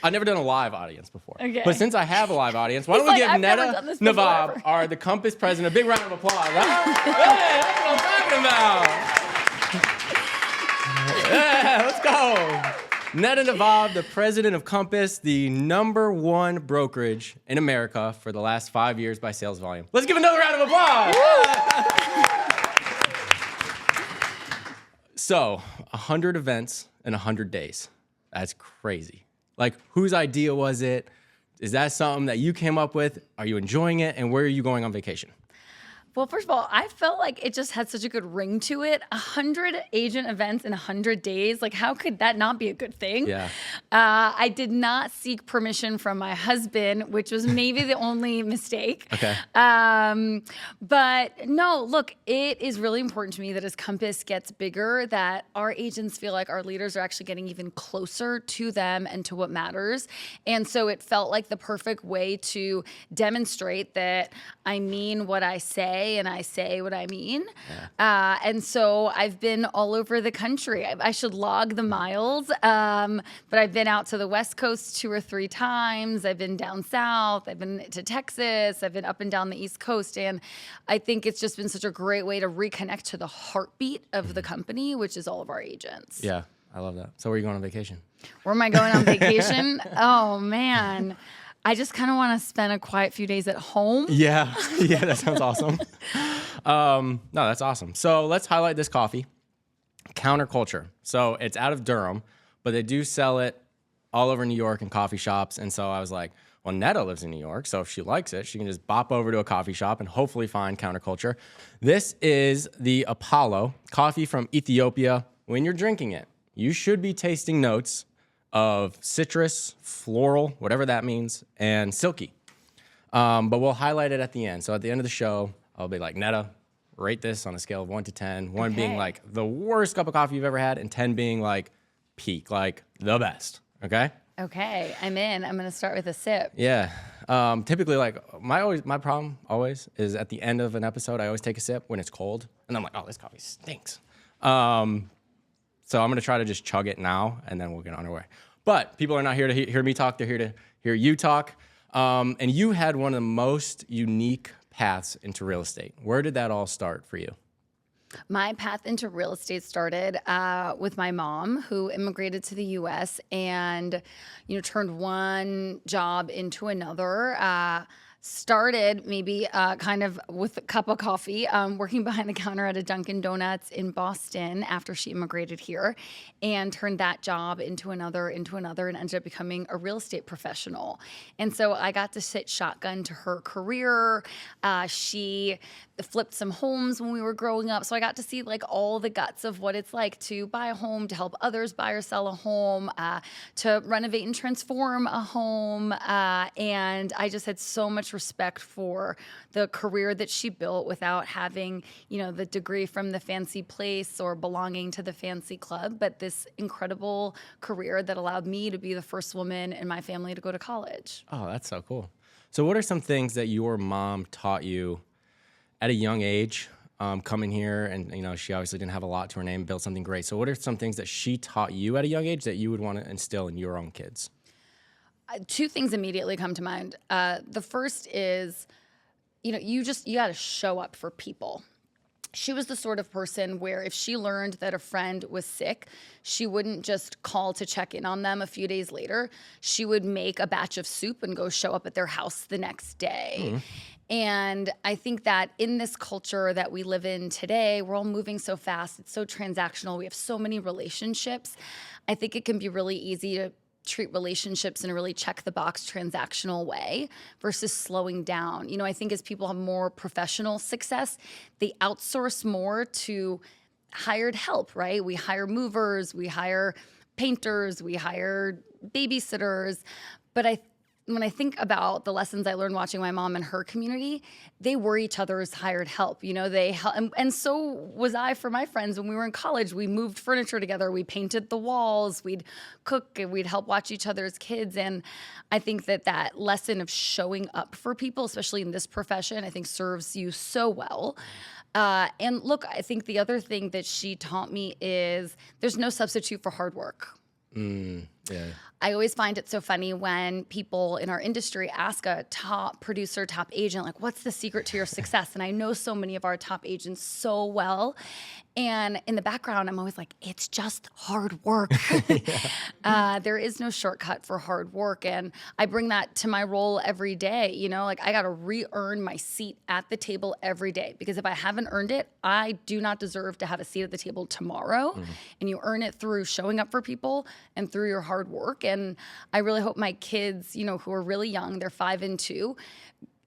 I've never done a live audience before. Okay. But since I have a live audience, why don't we give Neda Navab, the Compass president, a big round of applause. Huh? Hey, that's what I'm talking about. Yeah, let's go. Neda Navab, the president of Compass, the #1 brokerage in America for the last 5 years by sales volume. Let's give another round of applause. So, 100 events in 100 days. That's crazy. Like, whose idea was it? Is that something that you came up with? Are you enjoying it? And where are you going on vacation? Well, first of all, I felt like it just had such a good ring to it. 100 agent events in 100 days. Like, how could that not be a good thing? Yeah. I did not seek permission from my husband, which was maybe the only mistake. Okay. But no, look, it is really important to me that as Compass gets bigger, that our agents feel like our leaders are actually getting even closer to them and to what matters. And so it felt like the perfect way to demonstrate that I mean what I say and I say what I mean. Yeah. And so I've been all over the country. I should log the miles, but I've been out to the West Coast 2 or 3 times. I've been down south. I've been to Texas. I've been up and down the East Coast. And I think it's just been such a great way to reconnect to the heartbeat of the company, which is all of our agents. Yeah, I love that. So where are you going on vacation? Where am I going on vacation? Oh, man. I just kind of want to spend a quiet few days at home. Yeah, that sounds awesome. No, that's awesome. So let's highlight this coffee, Counterculture. So it's out of Durham, but they do sell it all over New York in coffee shops. And so I was like, well, Neda lives in New York, so if she likes it, she can just bop over to a coffee shop and hopefully find Counterculture. This is the Apollo coffee from Ethiopia. When you're drinking it, you should be tasting notes of citrus, floral, whatever that means, and silky. But we'll highlight it at the end. So at the end of the show, I'll be like, Neda, rate this on a scale of 1 to 10. 1 being like the worst cup of coffee you've ever had, and 10 being like peak, like the best. Okay? Okay, I'm in. I'm going to start with a sip. Yeah. Typically, like my problem always is at the end of an episode, I always take a sip when it's cold, and I'm like, oh, this coffee stinks. So I'm going to try to just chug it now, and then we'll get on our way. But people are not here to hear me talk. They're here to hear you talk. And you had one of the most unique paths into real estate. Where did that all start for you? My path into real estate started with my mom, who immigrated to the U.S. and, turned one job into another. Started maybe kind of with a cup of coffee, working behind the counter at a Dunkin' Donuts in Boston after she immigrated here, and turned that job into another, and ended up becoming a real estate professional. And so I got to sit shotgun to her career. She flipped some homes when we were growing up, so I got to see like all the guts of what it's like to buy a home, to help others buy or sell a home, to renovate and transform a home, and I just had so much respect for the career that she built without having, the degree from the fancy place or belonging to the fancy club, but this incredible career that allowed me to be the first woman in my family to go to college. Oh, that's so cool. So what are some things that your mom taught you at a young age, coming here? And, she obviously didn't have a lot to her name, built something great. So what are some things that she taught you at a young age that you would want to instill in your own kids? 2 things immediately come to mind. The first is, you got to show up for people. She was the sort of person where if she learned that a friend was sick, she wouldn't just call to check in on them a few days later. She would make a batch of soup and go show up at their house the next day. And I think that in this culture that we live in today, we're all moving so fast. It's so transactional. We have so many relationships. I think it can be really easy to treat relationships in a really check the box transactional way versus slowing down. I think as people have more professional success, they outsource more to hired help, right? We hire movers, we hire painters, we hire babysitters. But when I think about the lessons I learned watching my mom and her community, they were each other's hired help. They help, and so was I for my friends when we were in college. We moved furniture together, we painted the walls, we'd cook, and we'd help watch each other's kids. And I think that lesson of showing up for people, especially in this profession, I think serves you so well. And look, I think the other thing that she taught me is there's no substitute for hard work. Yeah. I always find it so funny when people in our industry ask a top producer, top agent, like, what's the secret to your success? And I know so many of our top agents so well. And in the background, I'm always like, it's just hard work. There is no shortcut for hard work. And I bring that to my role every day. You know, like I got to re-earn my seat at the table every day, because if I haven't earned it, I do not deserve to have a seat at the table tomorrow. And you earn it through showing up for people and through your hard work. And I really hope my kids, you know, who are really young, they're 5 and 2,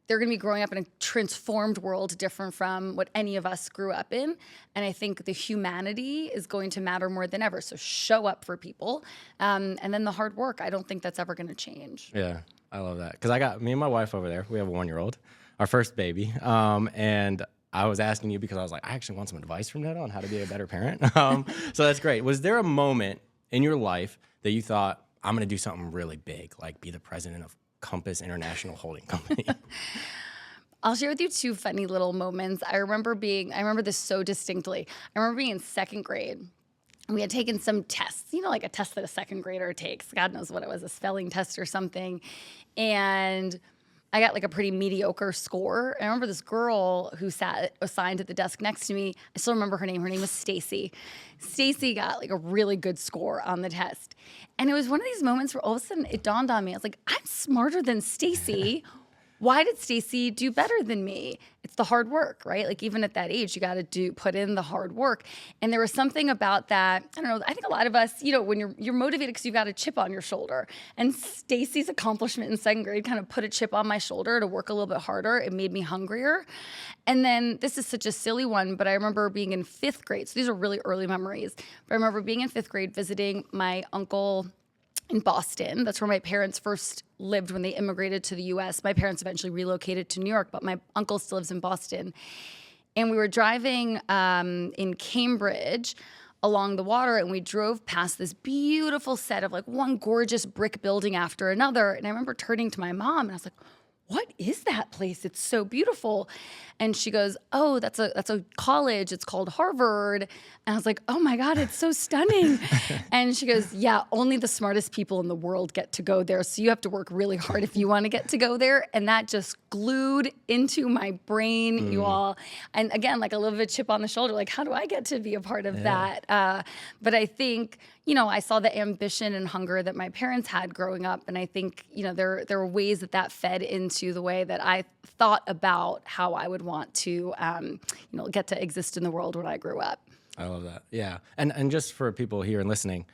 they're going to be growing up in a transformed world different from what any of us grew up in. And I think the humanity is going to matter more than ever. So show up for people. And then the hard work, I don't think that's ever going to change. Yeah, I love that. Because I got me and my wife over there. We have a 1-year-old, our first baby. And I was asking you because I was like, I actually want some advice from Neda on how to be a better parent. So that's great. Was there a moment in your life that you thought, I'm going to do something really big, like be the president of Compass International Holding Company? I'll share with you 2 funny little moments. I remember this so distinctly. I remember being in 2nd grade. We had taken some tests, you know, like a test that a 2nd grader takes. God knows what it was, a spelling test or something. And I got like a pretty mediocre score. And I remember this girl who sat assigned at the desk next to me. I still remember her name. Her name was Stacy. Stacy got like a really good score on the test. And it was one of these moments where all of a sudden it dawned on me. I was like, I'm smarter than Stacy. Why did Stacy do better than me? It's the hard work, right? Like even at that age, you got to put in the hard work. And there was something about that. I don't know. I think a lot of us, you know, when you're motivated because you got a chip on your shoulder. And Stacy's accomplishment in 2nd grade kind of put a chip on my shoulder to work a little bit harder. It made me hungrier. And then this is such a silly one, but I remember being in 5th grade. So these are really early memories. But I remember being in 5th grade visiting my uncle in Boston. That's where my parents first lived when they immigrated to the U.S. My parents eventually relocated to New York, but my uncle still lives in Boston. And we were driving in Cambridge along the water, and we drove past this beautiful set of like one gorgeous brick building after another. And I remember turning to my mom, and I was like, what is that place? It's so beautiful. And she goes, oh, that's a college. It's called Harvard. And I was like, oh my God, it's so stunning. And she goes, yeah, only the smartest people in the world get to go there. So you have to work really hard if you want to get to go there. And that just glued into my brain, you all. And again, like a little bit chip on the shoulder, like how do I get to be a part of that? But I think, you know, I saw the ambition and hunger that my parents had growing up. And I think, you know, there were ways that fed into the way that I thought about how I would want to, you know, get to exist in the world when I grew up. I love that. Yeah. And just for people here and listening,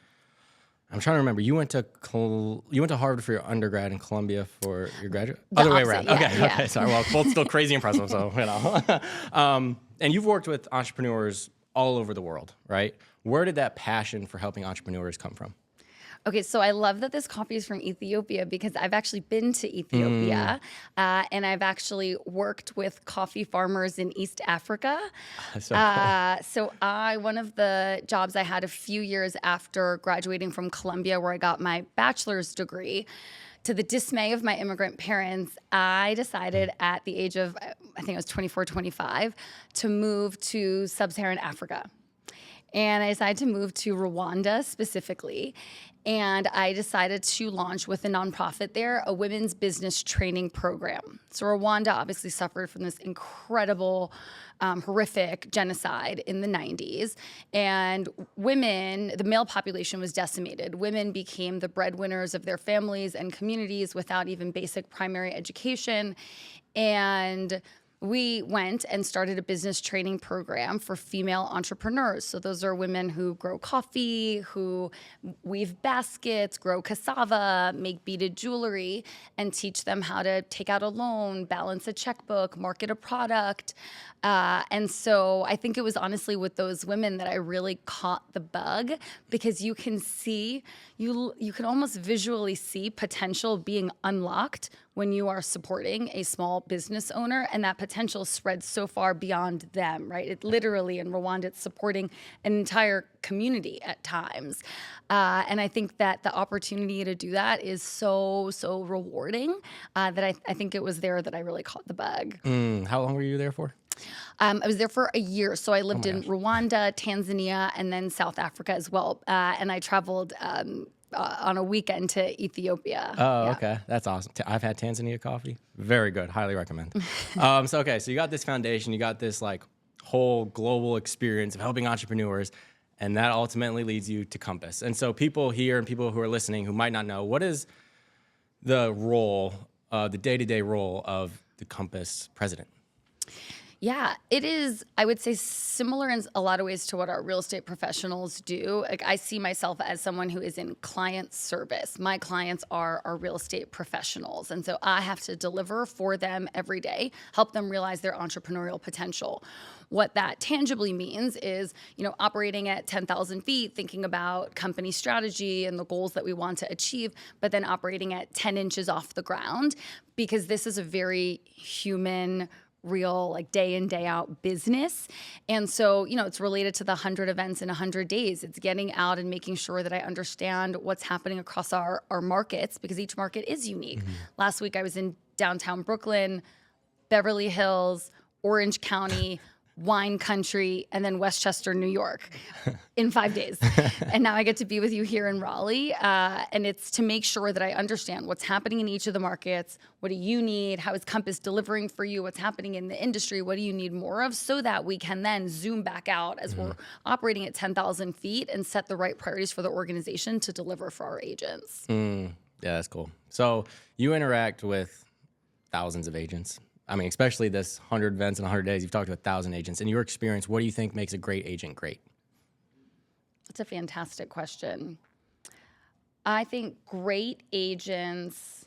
I'm trying to remember. You went to Harvard for your undergrad and Columbia for your graduate? Other way around. Yeah, Okay. Sorry. Well, both still crazy impressive. So, you know. And you've worked with entrepreneurs all over the world, right? Where did that passion for helping entrepreneurs come from? Okay, so I love that this coffee is from Ethiopia because I've actually been to Ethiopia and I've actually worked with coffee farmers in East Africa. So cool. So one of the jobs I had a few years after graduating from Columbia, where I got my bachelor's degree, to the dismay of my immigrant parents, I decided at the age of, I think I was 24, 25, to move to sub-Saharan Africa. And I decided to move to Rwanda specifically. And I decided to launch with a nonprofit there, a women's business training program. So Rwanda obviously suffered from this incredible, horrific genocide in the 90s. And women, the male population was decimated. Women became the breadwinners of their families and communities without even basic primary education. And we went and started a business training program for female entrepreneurs. So those are women who grow coffee, who weave baskets, grow cassava, make beaded jewelry, and teach them how to take out a loan, balance a checkbook, market a product. And so I think it was honestly with those women that I really caught the bug, because you can see, you can almost visually see potential being unlocked when you are supporting a small business owner, and that potential spreads so far beyond them, right? It literally, in Rwanda, it's supporting an entire community at times. And I think that the opportunity to do that is so rewarding that I think it was there that I really caught the bug. How long were you there for? I was there for a year. So I lived in Rwanda, Tanzania, and then South Africa as well. And I traveled on a weekend to Ethiopia. Oh, Yeah. okay. That's awesome. I've had Tanzania coffee. Very good. Highly recommend. So you got this foundation, you got this like whole global experience of helping entrepreneurs, and that ultimately leads you to Compass. And so people here and people who are listening who might not know, what is the role, the day-to-day role of the Compass president? Yeah, it is, I would say, similar in a lot of ways to what our real estate professionals do. Like, I see myself as someone who is in client service. My clients are our real estate professionals. And so I have to deliver for them every day, help them realize their entrepreneurial potential. What that tangibly means is, operating at 10,000 feet, thinking about company strategy and the goals that we want to achieve, but then operating at 10 inches off the ground, because this is a very human, real, like day in, day out business. And so, it's related to the 100 events in 100 days. It's getting out and making sure that I understand what's happening across our markets, because each market is unique. Mm-hmm. Last week I was in downtown Brooklyn, Beverly Hills, Orange County, wine country, and then Westchester, New York in 5 days. And now I get to be with you here in Raleigh. And it's to make sure that I understand what's happening in each of the markets. What do you need? How is Compass delivering for you? What's happening in the industry? What do you need more of? So that we can then zoom back out as we're operating at 10,000 feet and set the right priorities for the organization to deliver for our agents. Yeah, that's cool. So you interact with thousands of agents. I mean, especially this 100 events in 100 days, you've talked to 1,000 agents. In your experience, what do you think makes a great agent great? That's a fantastic question. I think great agents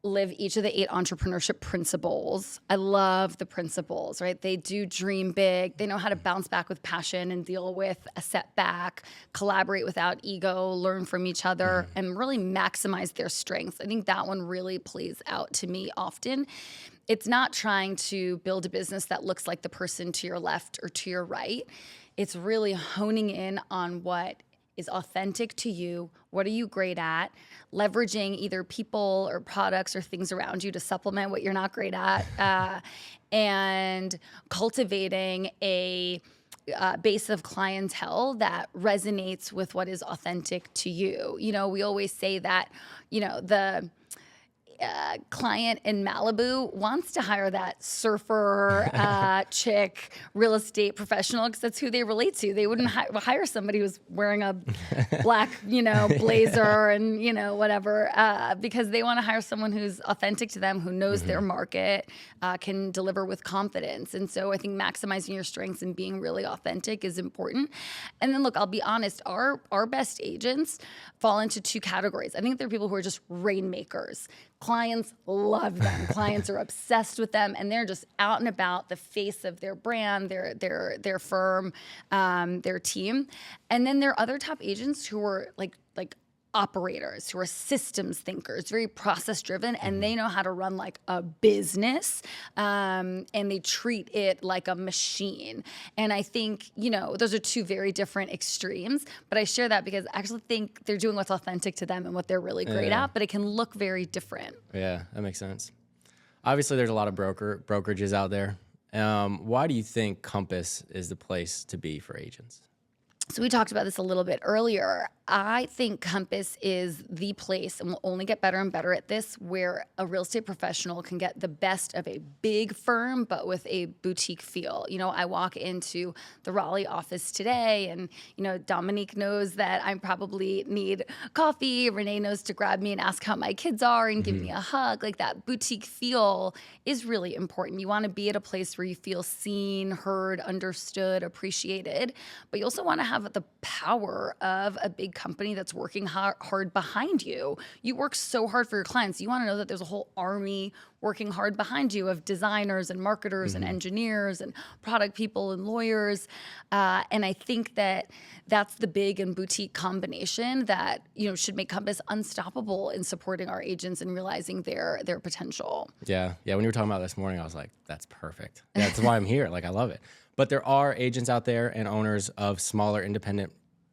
live each of the 8 entrepreneurship principles. I love the principles, right? They do dream big. They know how to bounce back with passion and deal with a setback, collaborate without ego, learn from each other, and really maximize their strengths. I think that one really plays out to me often. It's not trying to build a business that looks like the person to your left or to your right. It's really honing in on what is authentic to you. What are you great at? Leveraging either people or products or things around you to supplement what you're not great at, and cultivating a base of clientele that resonates with what is authentic to you. We always say that, the client in Malibu wants to hire that surfer chick real estate professional because that's who they relate to. They wouldn't hire somebody who's wearing a black, blazer and, whatever, because they want to hire someone who's authentic to them, who knows their market, can deliver with confidence. And so I think maximizing your strengths and being really authentic is important. And then look, I'll be honest, our best agents fall into 2 categories. I think there are people who are just rainmakers. Clients love them. Clients are obsessed with them, and they're just out and about, the face of their brand, their firm, their team. And then there are other top agents who are like operators, who are systems thinkers, very process driven, and they know how to run like a business, and they treat it like a machine. And I think, those are 2 very different extremes, but I share that because I actually think they're doing what's authentic to them and what they're really great at, but it can look very different. Yeah, that makes sense. Obviously, there's a lot of brokerages out there. Why do you think Compass is the place to be for agents? So we talked about this a little bit earlier. I think Compass is the place, and we'll only get better and better at this, where a real estate professional can get the best of a big firm, but with a boutique feel. I walk into the Raleigh office today, and, Dominique knows that I probably need coffee. Renee knows to grab me and ask how my kids are and give me a hug. Like, that boutique feel is really important. You want to be at a place where you feel seen, heard, understood, appreciated, but you also want to have the power of a big company that's working hard behind you. You work so hard for your clients. You want to know that there's a whole army working hard behind you of designers and marketers and engineers and product people and lawyers. And I think that that's the big and boutique combination that, should make Compass unstoppable in supporting our agents and realizing their potential. Yeah. When you were talking about this morning, I was like, that's perfect. Yeah, that's why I'm here. Like, I love it. But there are agents out there and owners of smaller independent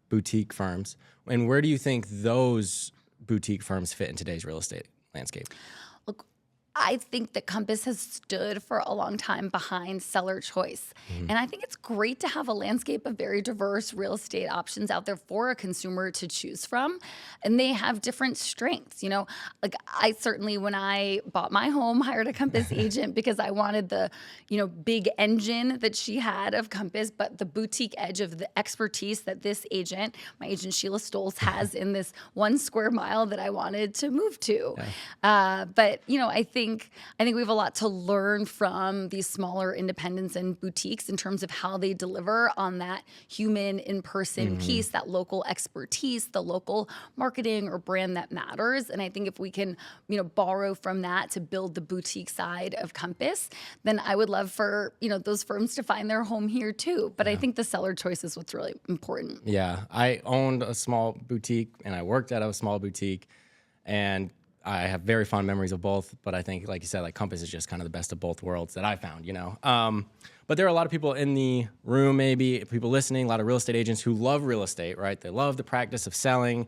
boutique firms. And where do you think those boutique firms fit in today's real estate landscape? Look, I think that Compass has stood for a long time behind seller choice. And I think it's great to have a landscape of very diverse real estate options out there for a consumer to choose from. And they have different strengths. Like I certainly, when I bought my home, hired a Compass agent because I wanted the, big engine that she had of Compass, but the boutique edge of the expertise that this agent, my agent Sheila Stoles, has in this 1 square mile that I wanted to move to. Yeah. But I think we have a lot to learn from these smaller independents and boutiques in terms of how they deliver on that human in-person piece, that local expertise, the local marketing or brand that matters. And I think if we can, borrow from that to build the boutique side of Compass, then I would love for, those firms to find their home here too. But I think the seller choice is what's really important. Yeah. I owned a small boutique and I worked at a small boutique, and I have very fond memories of both, but I think, like you said, like Compass is just kind of the best of both worlds that I found, But there are a lot of people in the room, maybe people listening, a lot of real estate agents who love real estate, right? They love the practice of selling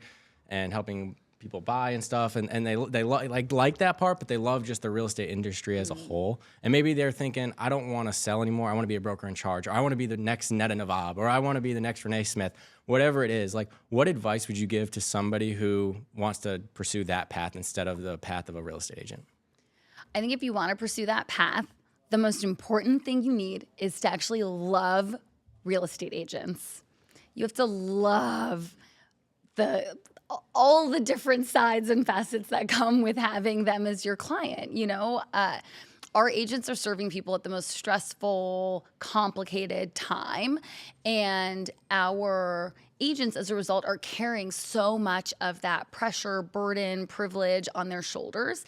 and helping people buy and stuff, and they like that part, but they love just the real estate industry as a whole. And maybe they're thinking, I don't want to sell anymore. I want to be a broker in charge, or I want to be the next Neda Navab, or I want to be the next Renee Smith. Whatever it is, like, what advice would you give to somebody who wants to pursue that path instead of the path of a real estate agent? I think if you want to pursue that path, the most important thing you need is to actually love real estate agents. You have to love all the different sides and facets that come with having them as your client. Our agents are serving people at the most stressful, complicated time, and our agents, as a result, are carrying so much of that pressure, burden, privilege on their shoulders.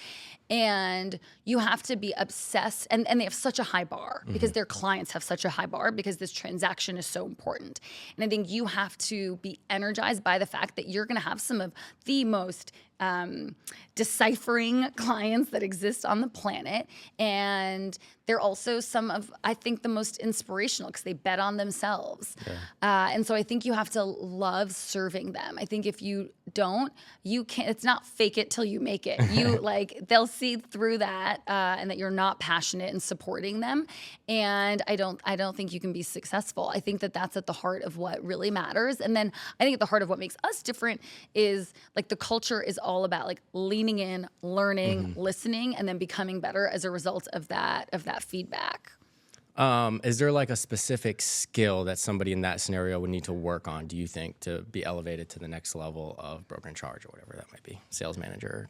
And you have to be obsessed, and they have such a high bar because their clients have such a high bar because this transaction is so important. And I think you have to be energized by the fact that you're going to have some of the most deciphering clients that exist on the planet. And they're also some of, I think, the most inspirational because they bet on themselves. Yeah. And so I think you have to love serving them. I think if you don't, you can't, it's not fake it till you make it. They'll see through that and that you're not passionate in supporting them. And I don't think you can be successful. I think that that's at the heart of what really matters. And then I think at the heart of what makes us different is like the culture is all about like leaning in, learning, listening, and then becoming better as a result of that feedback. Is there like a specific skill that somebody in that scenario would need to work on, do you think, to be elevated to the next level of broker in charge or whatever that might be, sales manager?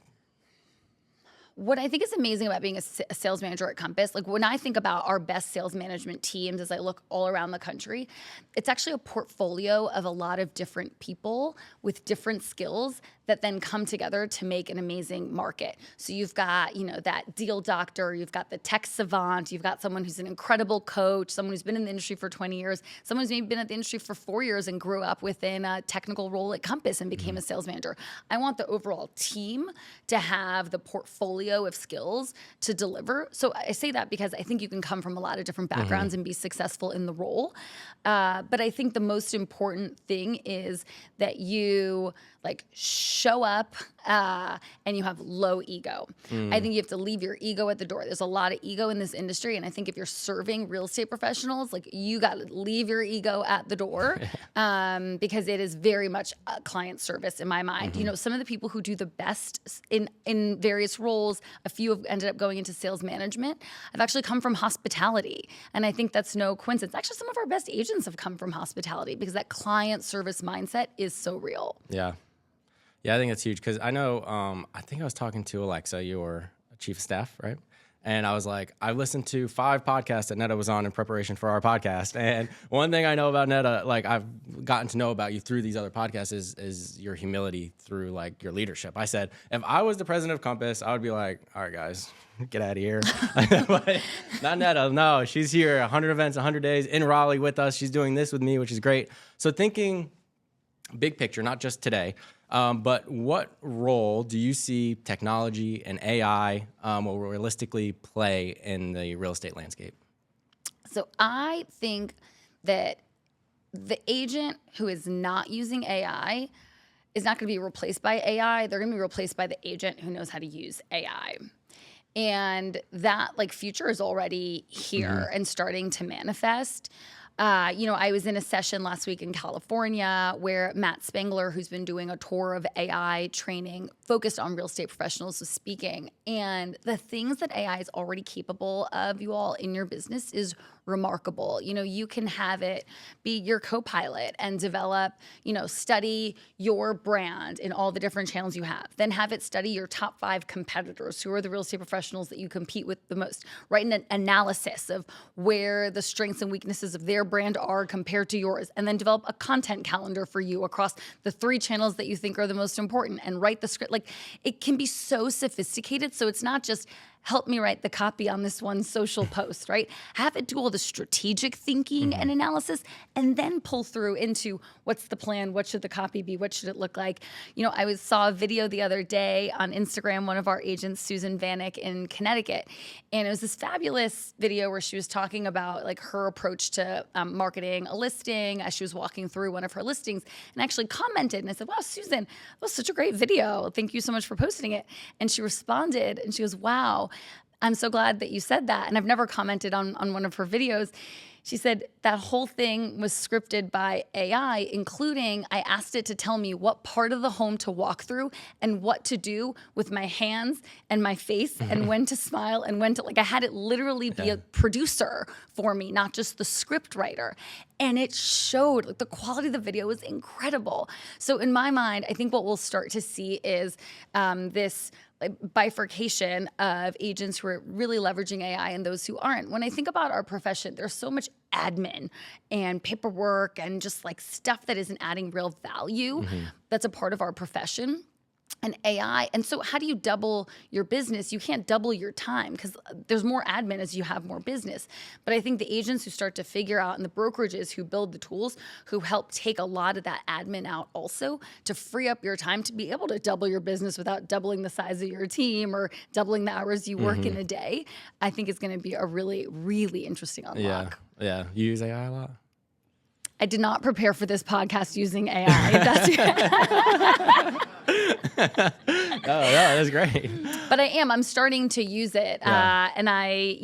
What I think is amazing about being a sales manager at Compass, like when I think about our best sales management teams as I look all around the country, it's actually a portfolio of a lot of different people with different skills that then come together to make an amazing market. So you've got, that deal doctor, you've got the tech savant, you've got someone who's an incredible coach, someone who's been in the industry for 20 years, someone who's maybe been at the industry for 4 years and grew up within a technical role at Compass and became a sales manager. I want the overall team to have the portfolio of skills to deliver. So I say that because I think you can come from a lot of different backgrounds and be successful in the role. But I think the most important thing is that you show up and you have low ego. I think you have to leave your ego at the door. There's a lot of ego in this industry. And I think if you're serving real estate professionals, you got to leave your ego at the door because it is very much a client service in my mind. Some of the people who do the best in various roles, a few have ended up going into sales management, have actually come from hospitality. And I think that's no coincidence. Actually, some of our best agents have come from hospitality because that client service mindset is so real. Yeah. Yeah, I think that's huge because I know, I think I was talking to Alexa, your chief of staff, right? And I was like, I listened to 5 podcasts that Neda was on in preparation for our podcast. And one thing I know about Neda, I've gotten to know about you through these other podcasts is your humility through your leadership. I said, if I was the president of Compass, I would be like, all right, guys, get out of here. But not Neda. No, she's here 100 events, 100 days in Raleigh with us. She's doing this with me, which is great. So thinking big picture, not just today, but what role do you see technology and AI will realistically play in the real estate landscape? So I think that the agent who is not using AI is not going to be replaced by AI. They're going to be replaced by the agent who knows how to use AI. And that like future is already here and starting to manifest. I was in a session last week in California where Matt Spangler, who's been doing a tour of AI training focused on real estate professionals, was speaking. And the things that AI is already capable of, you all, in your business is remarkable. You can have it be your co-pilot and develop, study your brand in all the different channels you have. Then have it study your top 5 competitors, who are the real estate professionals that you compete with the most. Write an analysis of where the strengths and weaknesses of their brand are compared to yours, and then develop a content calendar for you across the 3 channels that you think are the most important, and write the script. Like, it can be so sophisticated. So it's not just help me write the copy on this one social post, right? Have it do all the strategic thinking and analysis, and then pull through into what's the plan, what should the copy be, what should it look like. I saw a video the other day on Instagram, one of our agents, Susan Vanek in Connecticut, and it was this fabulous video where she was talking about like her approach to marketing a listing as she was walking through one of her listings, and actually commented, and I said, wow, Susan, that was such a great video. Thank you so much for posting it. And she responded and she goes, wow, I'm so glad that you said that. And I've never commented on one of her videos. She said that whole thing was scripted by AI, including I asked it to tell me what part of the home to walk through and what to do with my hands and my face and when to smile and when to, like, I had it literally be a producer for me, not just the script writer. And it showed, like, the quality of the video was incredible. So in my mind, I think what we'll start to see is this bifurcation of agents who are really leveraging AI and those who aren't. When I think about our profession, there's so much admin and paperwork and just like stuff that isn't adding real value that's a part of our profession. And AI. And so how do you double your business? You can't double your time because there's more admin as you have more business. But I think the agents who start to figure out, and the brokerages who build the tools, who help take a lot of that admin out also to free up your time to be able to double your business without doubling the size of your team or doubling the hours you work in a day, I think it's going to be a really, really interesting unlock. Yeah. You use AI a lot? I did not prepare for this podcast using AI. That's great. But I'm starting to use it. And I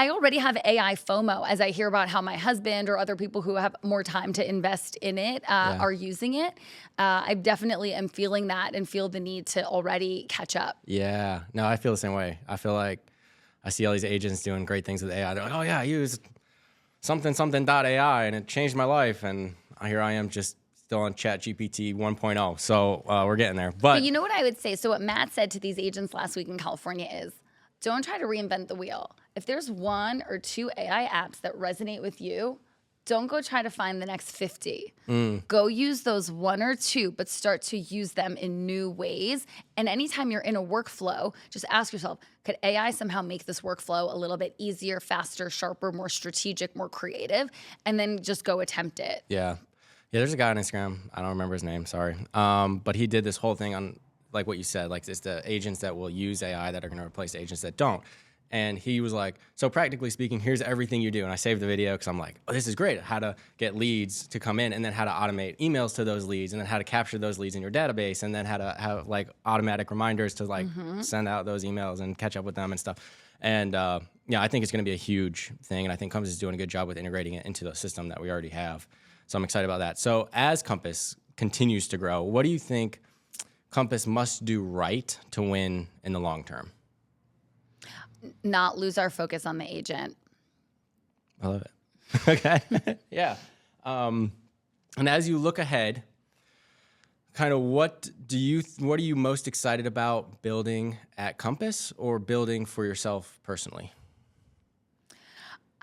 already have AI FOMO as I hear about how my husband or other people who have more time to invest in it are using it. I definitely am feeling that and feel the need to already catch up. Yeah. No, I feel the same way. I feel like I see all these agents doing great things with AI. They're like, oh yeah, I use something.ai and it changed my life. And here I am just still on ChatGPT 1.0. So we're getting there. But you know what I would say? So what Matt said to these agents last week in California is, don't try to reinvent the wheel. If there's 1 or 2 AI apps that resonate with you, don't go try to find the next 50. Go use those 1 or 2, but start to use them in new ways. And anytime you're in a workflow, just ask yourself, could AI somehow make this workflow a little bit easier, faster, sharper, more strategic, more creative? And then just go attempt it. Yeah, there's a guy on Instagram. I don't remember his name, sorry. But he did this whole thing on, like what you said, like it's the agents that will use AI that are going to replace the agents that don't. And he was like, so practically speaking, here's everything you do. And I saved the video because I'm like, oh, this is great. How to get leads to come in, and then how to automate emails to those leads, and then how to capture those leads in your database, and then how to have like automatic reminders to like send out those emails and catch up with them and stuff. And I think it's going to be a huge thing. And I think Compass is doing a good job with integrating it into the system that we already have. So I'm excited about that. So as Compass continues to grow, what do you think Compass must do right to win in the long term? Not lose our focus on the agent. I love it. Okay. Yeah. And as you look ahead, kind of what are you most excited about building at Compass or building for yourself personally?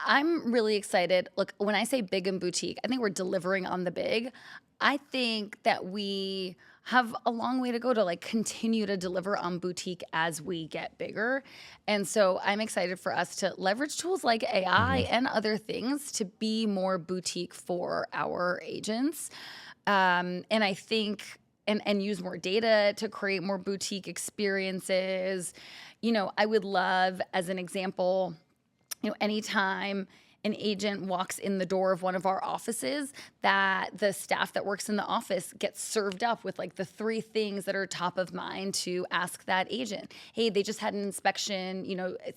I'm really excited. Look, when I say big and boutique, I think we're delivering on the big. I think that we have a long way to go to like continue to deliver on boutique as we get bigger. And so I'm excited for us to leverage tools like AI and other things to be more boutique for our agents. And I think, and use more data to create more boutique experiences. I would love, as an example, anytime an agent walks in the door of one of our offices, that the staff that works in the office gets served up with like the 3 things that are top of mind to ask that agent. Hey, they just had an inspection,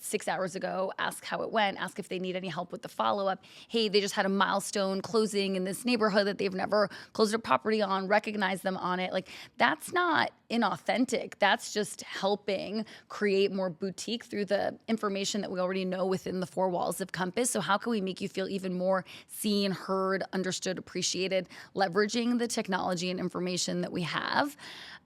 6 hours ago. Ask how it went. Ask if they need any help with the follow-up. Hey, they just had a milestone closing in this neighborhood that they've never closed a property on. Recognize them on it. Like, that's not inauthentic. That's just helping create more boutique through the information that we already know within the 4 walls of Compass. So how can we make you feel even more seen, heard, understood, appreciated, leveraging the technology and information that we have?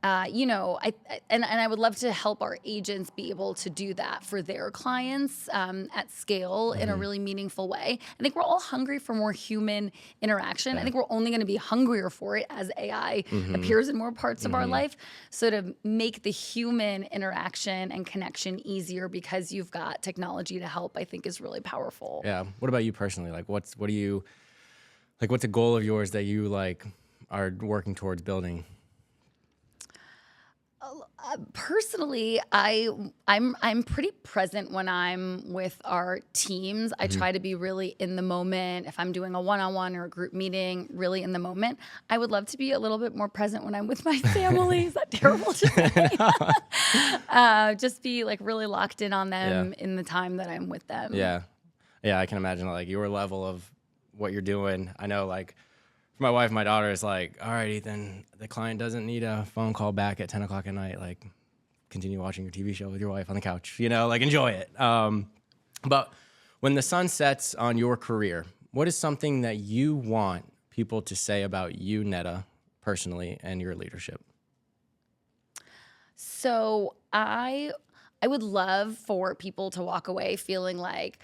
I would love to help our agents be able to do that for their clients at scale in a really meaningful way. I think we're all hungry for more human interaction. Yeah. I think we're only going to be hungrier for it as AI appears in more parts of our life. So to make the human interaction and connection easier because you've got technology to help, I think is really powerful. Yeah. What about you personally? Like, what's a goal of yours that you are working towards building? Personally, I'm pretty present when I'm with our teams. I try to be really in the moment. If I'm doing a one-on-one or a group meeting, really in the moment. I would love to be a little bit more present when I'm with my family. Is that terrible to say? Just be like really locked in on them in the time that I'm with them. Yeah. Yeah, I can imagine like your level of what you're doing. I know for my wife, my daughter is like, all right, Ethan, the client doesn't need a phone call back at 10 o'clock at night. Like, continue watching your TV show with your wife on the couch, enjoy it. But when the sun sets on your career, what is something that you want people to say about you, Neda, personally, and your leadership? So I would love for people to walk away feeling like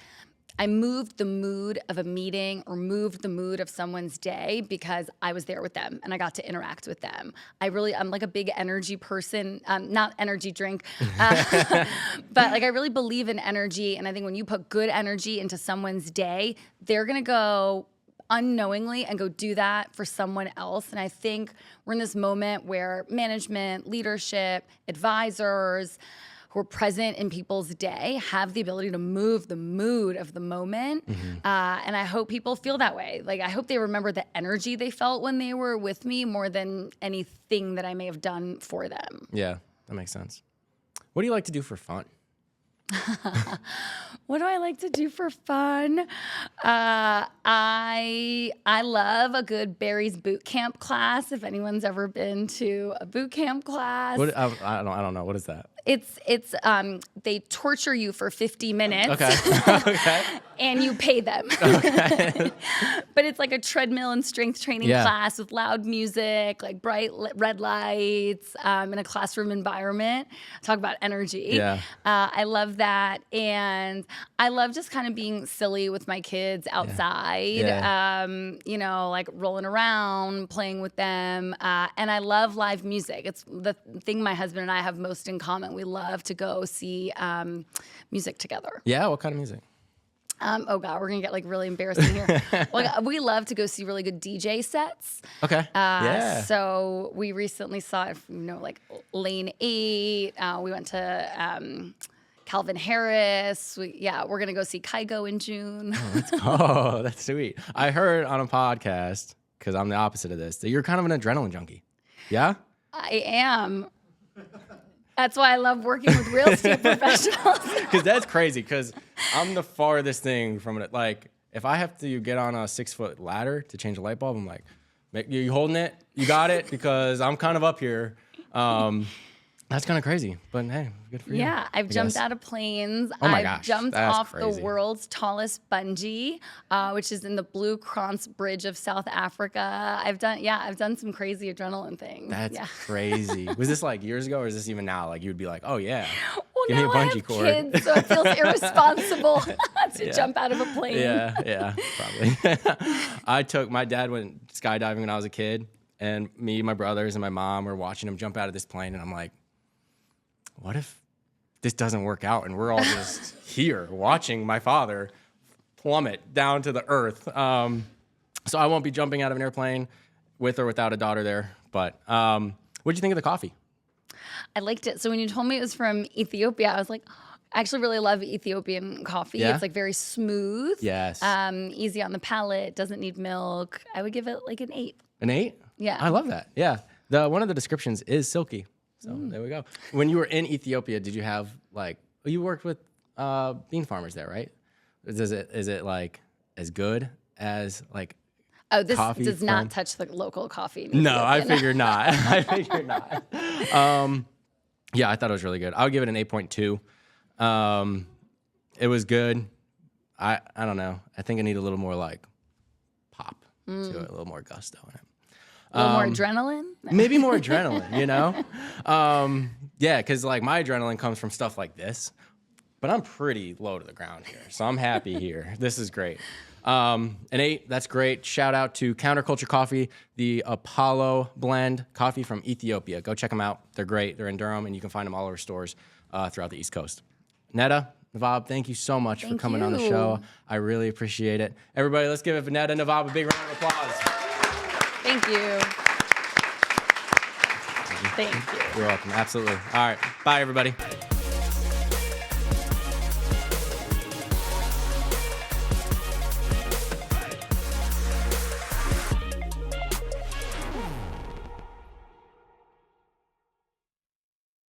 I moved the mood of a meeting or moved the mood of someone's day because I was there with them and I got to interact with them. I'm like a big energy person, not energy drink, but like I really believe in energy. And I think when you put good energy into someone's day, they're going to go unknowingly and go do that for someone else. And I think we're in this moment where management, leadership, advisors who are present in people's day have the ability to move the mood of the moment. And I hope people feel that way. Like, I hope they remember the energy they felt when they were with me more than anything that I may have done for them. Yeah, that makes sense. What do you like to do for fun? What do I like to do for fun? I love a good Barry's boot camp class. If anyone's ever been to a boot camp class, I don't know. What is that? It's they torture you for 50 minutes. Okay. Okay. And you pay them. Okay. But it's like a treadmill and strength training class with loud music, like bright red lights, in a classroom environment. Talk about energy. Yeah. I love that. And I love just kind of being silly with my kids outside, like rolling around, playing with them. And I love live music. It's the thing my husband and I have most in common. We love to go see music together. Yeah, what kind of music? Oh God, we're gonna get like really embarrassing here. Well, we love to go see really good DJ sets. Okay. So we recently saw, like Lane 8. We went to Calvin Harris. We're gonna go see Kygo in June. Oh, that's sweet. I heard on a podcast, because I'm the opposite of this, that you're kind of an adrenaline junkie. Yeah? I am. That's why I love working with real estate professionals. Because that's crazy, because I'm the farthest thing from it. Like, if I have to get on a 6-foot ladder to change a light bulb, I'm like, you holding it? You got it? Because I'm kind of up here. That's kind of crazy, but hey, good for you. Yeah, I've jumped out of planes. Oh my I've gosh, jumped that's off crazy. the world's tallest bungee, which is in the Blue Cross Bridge of South Africa. I've done some crazy adrenaline things. That's crazy. Was this like years ago, or is this even now? Like, you'd be like, oh yeah, well, give me a now bungee I have cord. Kids, so it feels irresponsible to jump out of a plane. Yeah, probably. My dad went skydiving when I was a kid, and me, my brothers, and my mom were watching him jump out of this plane, and I'm like, what if this doesn't work out and we're all just here watching my father plummet down to the earth? So I won't be jumping out of an airplane with or without a daughter there. But what did you think of the coffee? I liked it. So when you told me it was from Ethiopia, I was like, I actually really love Ethiopian coffee. Yeah? It's like very smooth. Yes. Easy on the palate, doesn't need milk. I would give it like an 8. An 8? Yeah. I love that. Yeah. One of the descriptions is silky. So there we go. When you were in Ethiopia, did you have like, you worked with bean farmers there, right? Is it like as good as like Oh, this coffee does from... not touch the local coffee. No, I figured not. I figured not. Yeah, I thought it was really good. I'll give it an 8.2. It was good. I don't know. I think I need a little more like pop to it, a little more gusto in it. A little more adrenaline? Maybe more adrenaline, you know? Yeah, because like my adrenaline comes from stuff like this, but I'm pretty low to the ground here, so I'm happy here. This is great. An 8, that's great. Shout out to Counterculture Coffee, the Apollo blend coffee from Ethiopia. Go check them out. They're great. They're in Durham, and you can find them all over stores throughout the East Coast. Neda Navab, thank you so much for coming on the show. I really appreciate it. Everybody, let's give Neda Navab a big round of applause. Thank you. Thank you. You're welcome. Absolutely. All right. Bye, everybody.